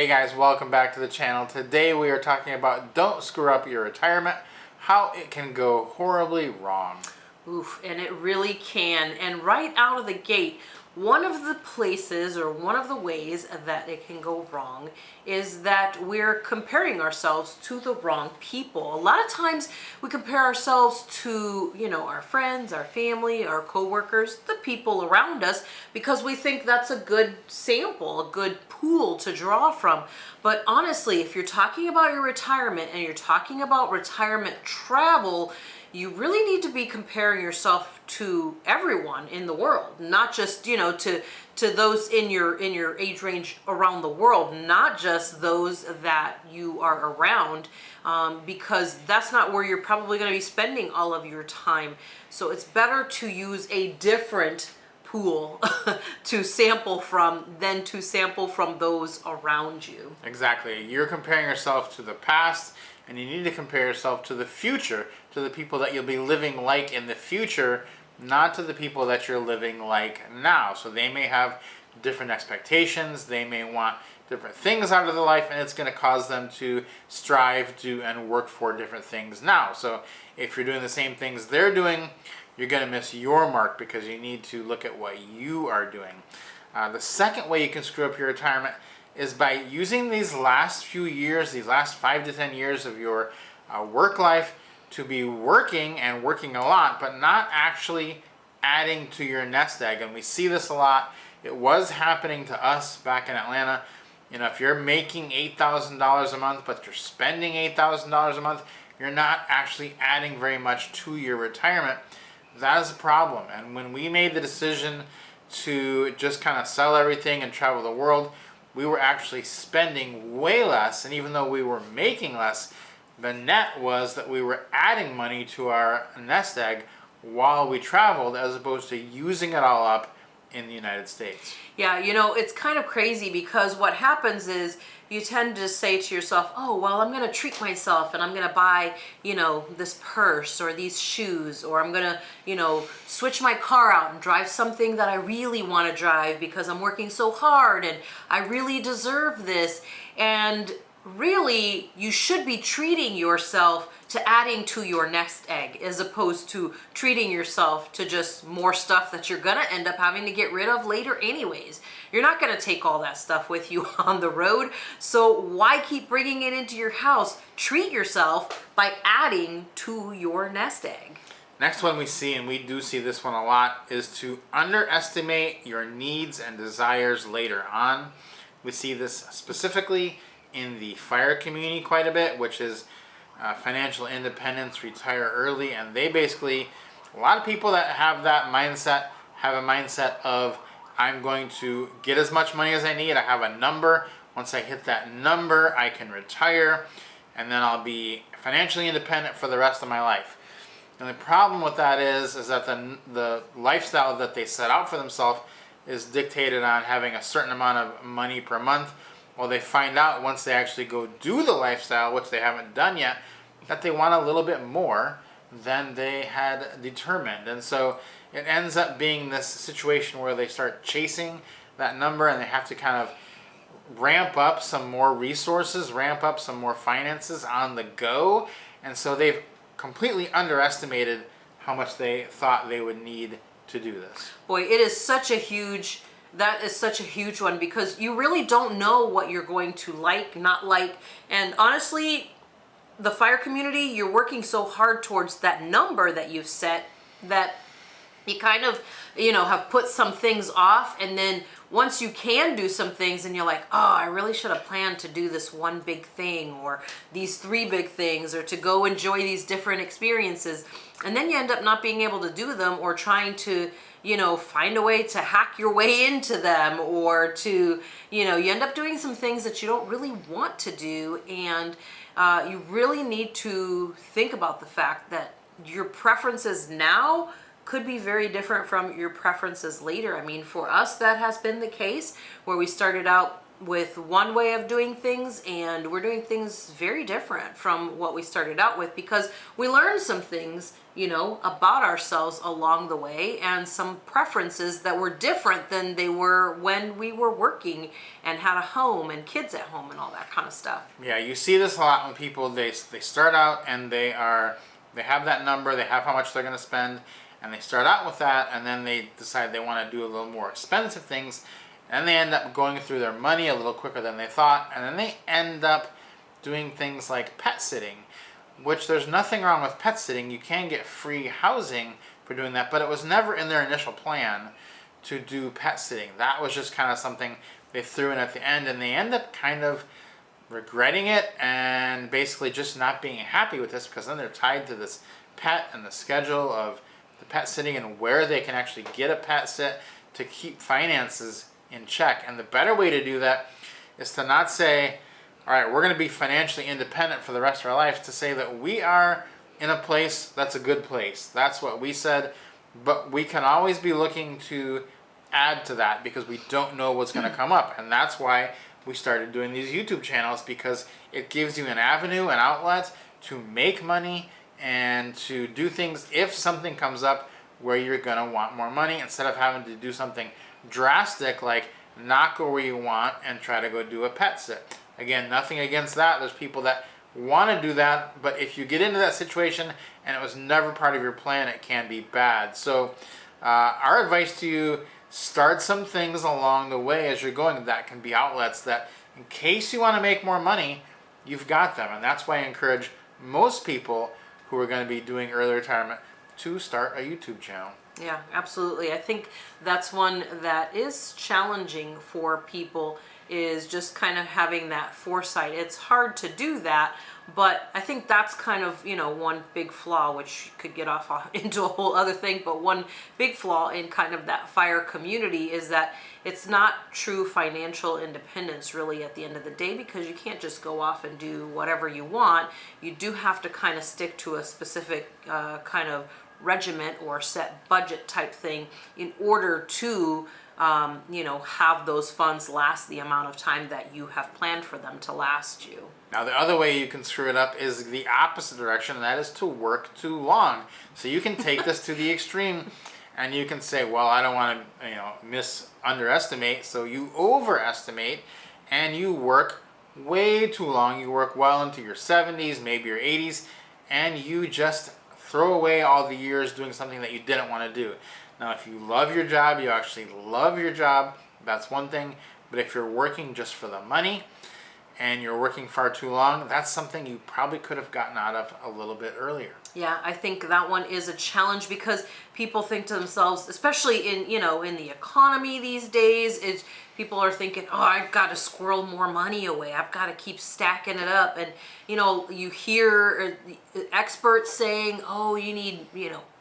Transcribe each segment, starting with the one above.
Hey guys, welcome back to the channel. Today we are talking about don't screw up your retirement, how it can go horribly wrong. Oof, and it really can. And right out of the gate, one of the places or one of the ways that it can go wrong is that we're comparing ourselves to the wrong people. A lot of times we compare ourselves to, our friends, our family, our coworkers, the people around us, because we think that's a good sample, a good pool to draw from. But honestly, if you're talking about your retirement and you're talking about retirement travel, you really need to be comparing yourself to everyone in the world, not just, to those in your age range around the world, not just those that you are around, because that's not where you're probably going to be spending all of your time. So it's better to use a different pool to sample from than to sample from those around you. Exactly. You're comparing yourself to the past, and you need to compare yourself to the future, to the people that you'll be living like in the future, not to the people that you're living like now. So they may have different expectations, they may want different things out of their life, and it's going to cause them to strive to and work for different things now. So if you're doing the same things they're doing, you're going to miss your mark because you need to look at what you are doing. The second way you can screw up your retirement is by using these last few years, these last 5 to 10 years of your work life to be working and working a lot, but not actually adding to your nest egg. And we see this a lot. It was happening to us back in Atlanta. If you're making $8,000 a month, but you're spending $8,000 a month, you're not actually adding very much to your retirement. That is a problem. And when we made the decision to just kind of sell everything and travel the world, we were actually spending way less, and even though we were making less, the net was that we were adding money to our nest egg while we traveled, as opposed to using it all up in the United States. Yeah, it's kind of crazy because what happens is you tend to say to yourself, oh, well, I'm going to treat myself and I'm going to buy, this purse or these shoes, or I'm going to, switch my car out and drive something that I really want to drive because I'm working so hard and I really deserve this. And really, you should be treating yourself to adding to your nest egg as opposed to treating yourself to just more stuff that you're gonna end up having to get rid of later anyways. You're not gonna take all that stuff with you on the road, so why keep bringing it into your house? Treat yourself by adding to your nest egg. Next one we see, and we do see this one a lot, is to underestimate your needs and desires later on. We see this specifically in the FIRE community quite a bit, which is financial independence, retire early. And they basically, a lot of people that have that mindset have a mindset of, I'm going to get as much money as I need. I have a number. Once I hit that number, I can retire, and then I'll be financially independent for the rest of my life. And the problem with that is that the lifestyle that they set out for themselves is dictated on having a certain amount of money per month. Well, they find out once they actually go do the lifestyle, which they haven't done yet, that they want a little bit more than they had determined. And so it ends up being this situation where they start chasing that number, and they have to kind of ramp up some more resources, ramp up some more finances on the go. And so they've completely underestimated how much they thought they would need to do this. Boy, that is such a huge one, because you really don't know what you're going to like, not like. And honestly, the FIRE community, you're working so hard towards that number that you've set that you kind of, have put some things off. And then once you can do some things and you're like, oh, I really should have planned to do this one big thing or these 3 big things, or to go enjoy these different experiences. And then you end up not being able to do them, or trying to, find a way to hack your way into them, or to, you end up doing some things that you don't really want to do. And you really need to think about the fact that your preferences now could be very different from your preferences later. I mean, for us, that has been the case, where we started out with one way of doing things, and we're doing things very different from what we started out with, because we learned some things, about ourselves along the way, and some preferences that were different than they were when we were working and had a home and kids at home and all that kind of stuff. Yeah, you see this a lot when people, they start out and they have that number, they have how much they're going to spend, and they start out with that, and then they decide they want to do a little more expensive things, and they end up going through their money a little quicker than they thought, and then they end up doing things like pet sitting, which there's nothing wrong with pet sitting. You can get free housing for doing that, but it was never in their initial plan to do pet sitting. That was just kind of something they threw in at the end, and they end up kind of regretting it and basically just not being happy with this, because then they're tied to this pet and the schedule of the pet sitting and where they can actually get a pet sit to keep finances in check. And the better way to do that is to not say, all right, we're going to be financially independent for the rest of our life, to say that we are in a place that's a good place. That's what we said, but we can always be looking to add to that, because we don't know what's going to come up. And that's why we started doing these YouTube channels, because it gives you an avenue, an outlet to make money and to do things if something comes up where you're going to want more money, instead of having to do something drastic like not go where you want and try to go do a pet sit. Again, nothing against that. There's people that want to do that, but if you get into that situation and it was never part of your plan, it can be bad. So our advice to you, start some things along the way as you're going that can be outlets that, in case you want to make more money, you've got them. And that's why I encourage most people who are going to be doing early retirement to start a YouTube channel. Yeah, absolutely. I think that's one that is challenging for people, is just kind of having that foresight. It's hard to do that, but I think that's kind of, one big flaw, which could get off into a whole other thing, but one big flaw in kind of that FIRE community is that it's not true financial independence really at the end of the day, because you can't just go off and do whatever you want. You do have to kind of stick to a specific kind of regiment or set budget type thing in order to have those funds last the amount of time that you have planned for them to last you. Now, the other way you can screw it up is the opposite direction, and that is to work too long. So you can take this to the extreme, and you can say, well, I don't want to underestimate, so you overestimate, and you work way too long. You work well into your 70s, maybe your 80s, and you just throw away all the years doing something that you didn't want to do. Now, if you love your job, you actually love your job, that's one thing. But if you're working just for the money and you're working far too long, that's something you probably could have gotten out of a little bit earlier. Yeah, I think that one is a challenge, because people think to themselves, especially in the economy these days, is people are thinking, oh, I've got to squirrel more money away. I've got to keep stacking it up. And, you hear experts saying, oh, you need,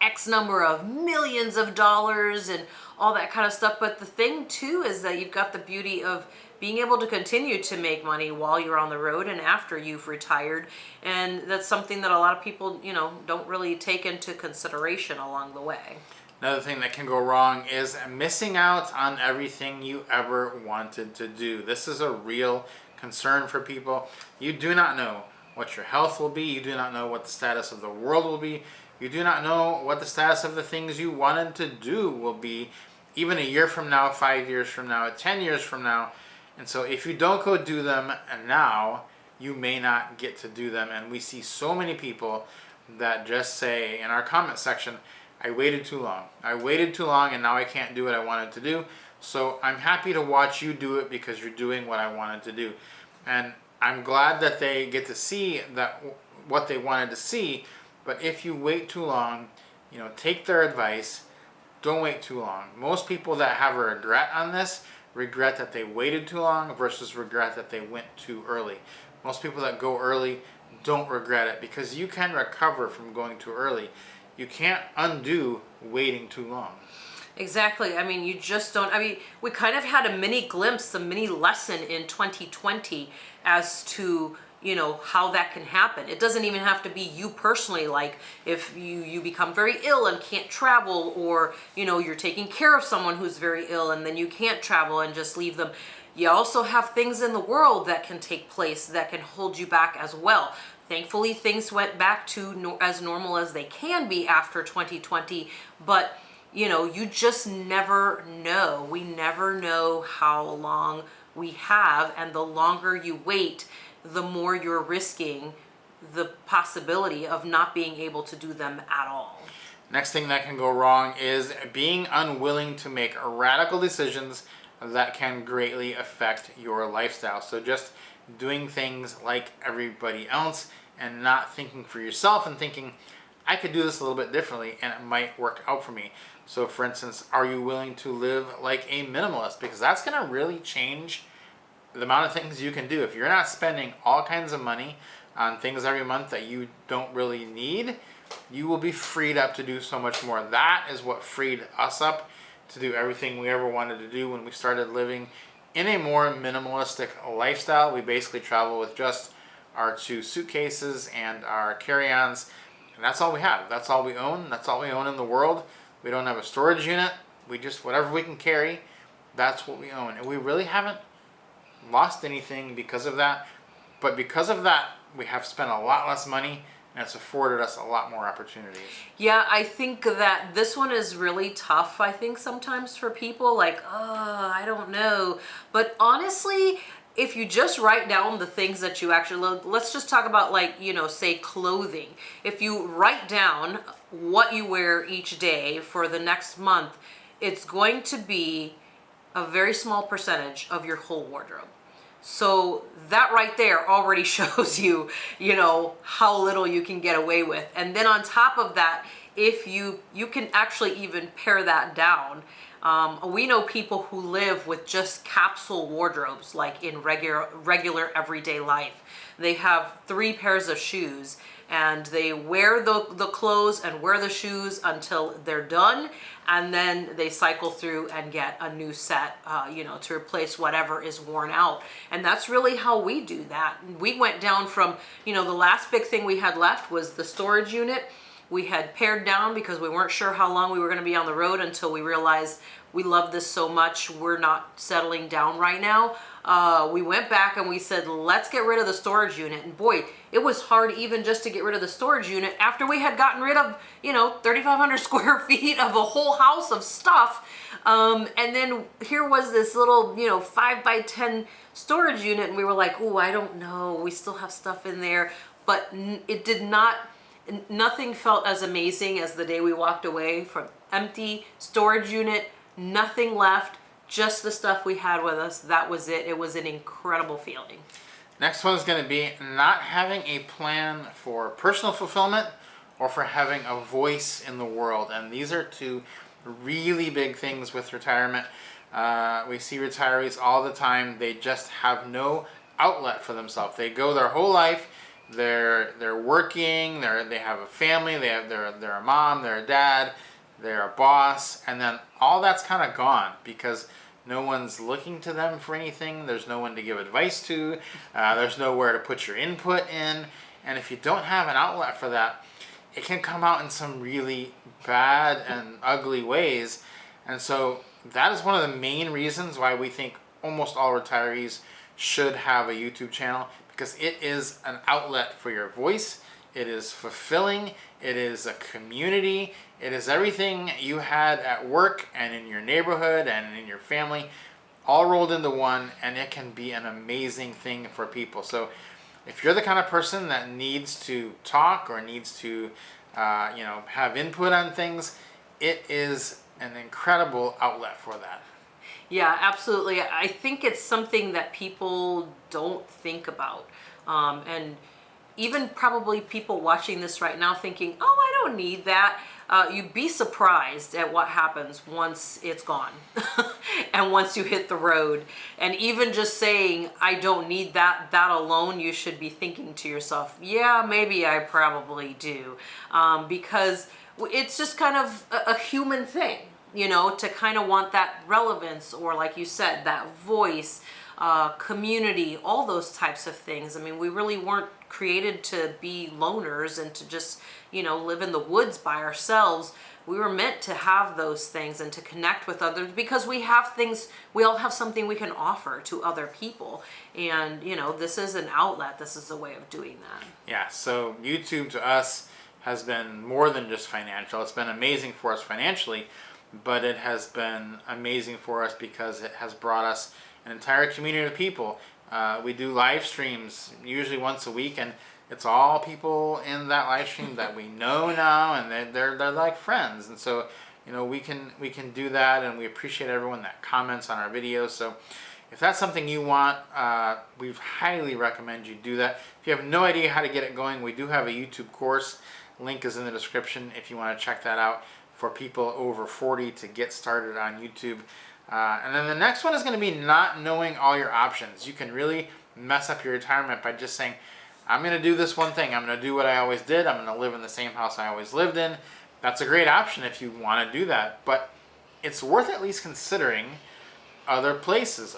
X number of millions of dollars and all that kind of stuff. But the thing too is that you've got the beauty of being able to continue to make money while you're on the road and after you've retired. And that's something that a lot of people, don't really take into consideration along the way. Another thing that can go wrong is missing out on everything you ever wanted to do. This is a real concern for people. You do not know what your health will be. You do not know what the status of the world will be. You do not know what the status of the things you wanted to do will be, even a year from now, 5 years from now, 10 years from now. And so if you don't go do them now, you may not get to do them. And we see so many people that just say in our comment section, I waited too long. I waited too long and now I can't do what I wanted to do. So I'm happy to watch you do it because you're doing what I wanted to do. And I'm glad that they get to see that what they wanted to see. But if you wait too long, take their advice. Don't wait too long. Most people that have a regret on this regret that they waited too long versus regret that they went too early. Most people that go early don't regret it, because you can recover from going too early. You can't undo waiting too long. Exactly. I mean, you just don't. I mean, we kind of had a mini glimpse, a mini lesson in 2020 as to, how that can happen. It doesn't even have to be you personally, like if you become very ill and can't travel, or, you're taking care of someone who's very ill and then you can't travel and just leave them. You also have things in the world that can take place that can hold you back as well. Thankfully, things went back to as normal as they can be after 2020, but you just never know. We never know how long we have, and the longer you wait, the more you're risking the possibility of not being able to do them at all. Next thing that can go wrong is being unwilling to make radical decisions that can greatly affect your lifestyle. So just doing things like everybody else and not thinking for yourself and thinking, I could do this a little bit differently and it might work out for me. So for instance, are you willing to live like a minimalist? Because that's going to really change the amount of things you can do. If you're not spending all kinds of money on things every month that you don't really need, you will be freed up to do so much more. That is what freed us up to do everything we ever wanted to do when we started living in a more minimalistic lifestyle. We basically travel with just our 2 suitcases and our carry-ons, and that's all we have. That's all we own. That's all we own in the world. We don't have a storage unit. We just, whatever we can carry, that's what we own. And we really haven't lost anything because of that. But because of that, we have spent a lot less money, and it's afforded us a lot more opportunities. Yeah, I think that this one is really tough, I think, sometimes for people, like, oh, I don't know. But honestly, if you just write down the things that you actually love, let's just talk about, like, say clothing. If you write down what you wear each day for the next month, it's going to be a very small percentage of your whole wardrobe. So that right there already shows you, how little you can get away with. And then on top of that, if you can actually even pare that down. We know people who live with just capsule wardrobes, like in regular everyday life. They have 3 pairs of shoes, and they wear the clothes and wear the shoes until they're done, and then they cycle through and get a new set, to replace whatever is worn out. And that's really how we do that. We went down from, the last big thing we had left was the storage unit. We had pared down because we weren't sure how long we were going to be on the road until we realized we love this so much, we're not settling down right now. We went back and we said, let's get rid of the storage unit. And boy, it was hard even just to get rid of the storage unit after we had gotten rid of, 3,500 square feet of a whole house of stuff. And then here was this little, 5 by 10 storage unit, and we were like, oh, I don't know, we still have stuff in there. But it did not, nothing felt as amazing as the day we walked away from empty storage unit, nothing left, just the stuff we had with us. That was it. It was an incredible feeling. Next one is going to be not having a plan for personal fulfillment or for having a voice in the world. And these are 2 really big things with retirement. We see retirees all the time. They just have no outlet for themselves. They go their whole life. They're working. They have a family. They're a mom. They're a dad. They're a boss, and then all that's kind of gone because no one's looking to them for anything. There's no one to give advice to. There's nowhere to put your input in. And if you don't have an outlet for that, it can come out in some really bad and ugly ways. And so that is one of the main reasons why we think almost all retirees should have a YouTube channel, because it is an outlet for your voice. It is fulfilling. It is a community. It is everything you had at work and in your neighborhood and in your family, all rolled into one, and it can be an amazing thing for people. So if you're the kind of person that needs to talk or needs to have input on things, it is an incredible outlet for that. Yeah, absolutely. I think it's something that people don't think about. And even probably people watching this right now thinking, oh, I don't need that. You'd be surprised at what happens once it's gone and once you hit the road. And even just saying, I don't need that alone, you should be thinking to yourself, yeah, maybe I probably do. Because it's just kind of a human thing, to kind of want that relevance, or like you said, that voice. community, all those types of things. I mean, we really weren't created to be loners and to just, live in the woods by ourselves. We were meant to have those things and to connect with others, because we all have something we can offer to other people. And, this is an outlet. This is a way of doing that. Yeah, so YouTube to us has been more than just financial. It's been amazing for us financially, but it has been amazing for us because it has brought us an entire community of people. We do live streams usually once a week, and it's all people in that live stream that we know now, and they're like friends. And so, we can do that, and we appreciate everyone that comments on our videos. So if that's something you want, we highly recommend you do that. If you have no idea how to get it going, we do have a YouTube course. Link is in the description if you want to check that out, for people over 40 to get started on YouTube. And then the next one is going to be not knowing all your options. You can really mess up your retirement by just saying, I'm going to do this one thing. I'm going to do what I always did. I'm going to live in the same house I always lived in. That's a great option if you want to do that. But it's worth at least considering other places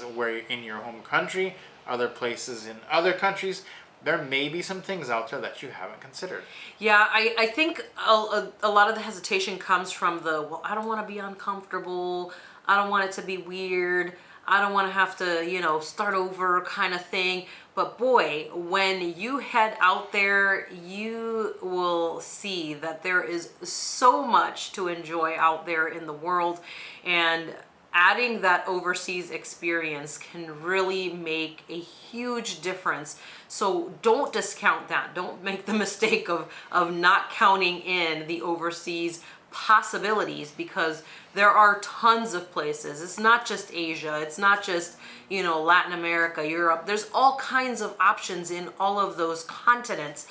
where in your home country, other places in other countries. There may be some things out there that you haven't considered. Yeah, I think a lot of the hesitation comes from I don't want to be uncomfortable. I don't want it to be weird. I don't want to have to, start over kind of thing. But boy, when you head out there, you will see that there is so much to enjoy out there in the world. And adding that overseas experience can really make a huge difference. So don't discount that. Don't make the mistake of not counting in the overseas possibilities, because there are tons of places. It's not just Asia. It's not just, Latin America, Europe. There's all kinds of options in all of those continents.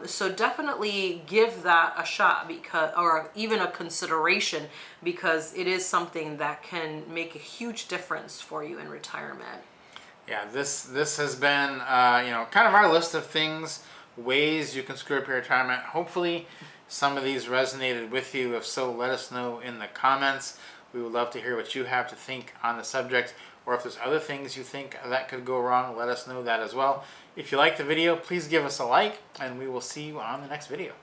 So definitely give that a shot, or even a consideration, because it is something that can make a huge difference for you in retirement. Yeah, this has been, kind of our list of things, ways you can screw up your retirement. Hopefully some of these resonated with you. If so, let us know in the comments. We would love to hear what you have to think on the subject, or if there's other things you think that could go wrong, let us know that as well. If you like the video, please give us a like, and we will see you on the next video.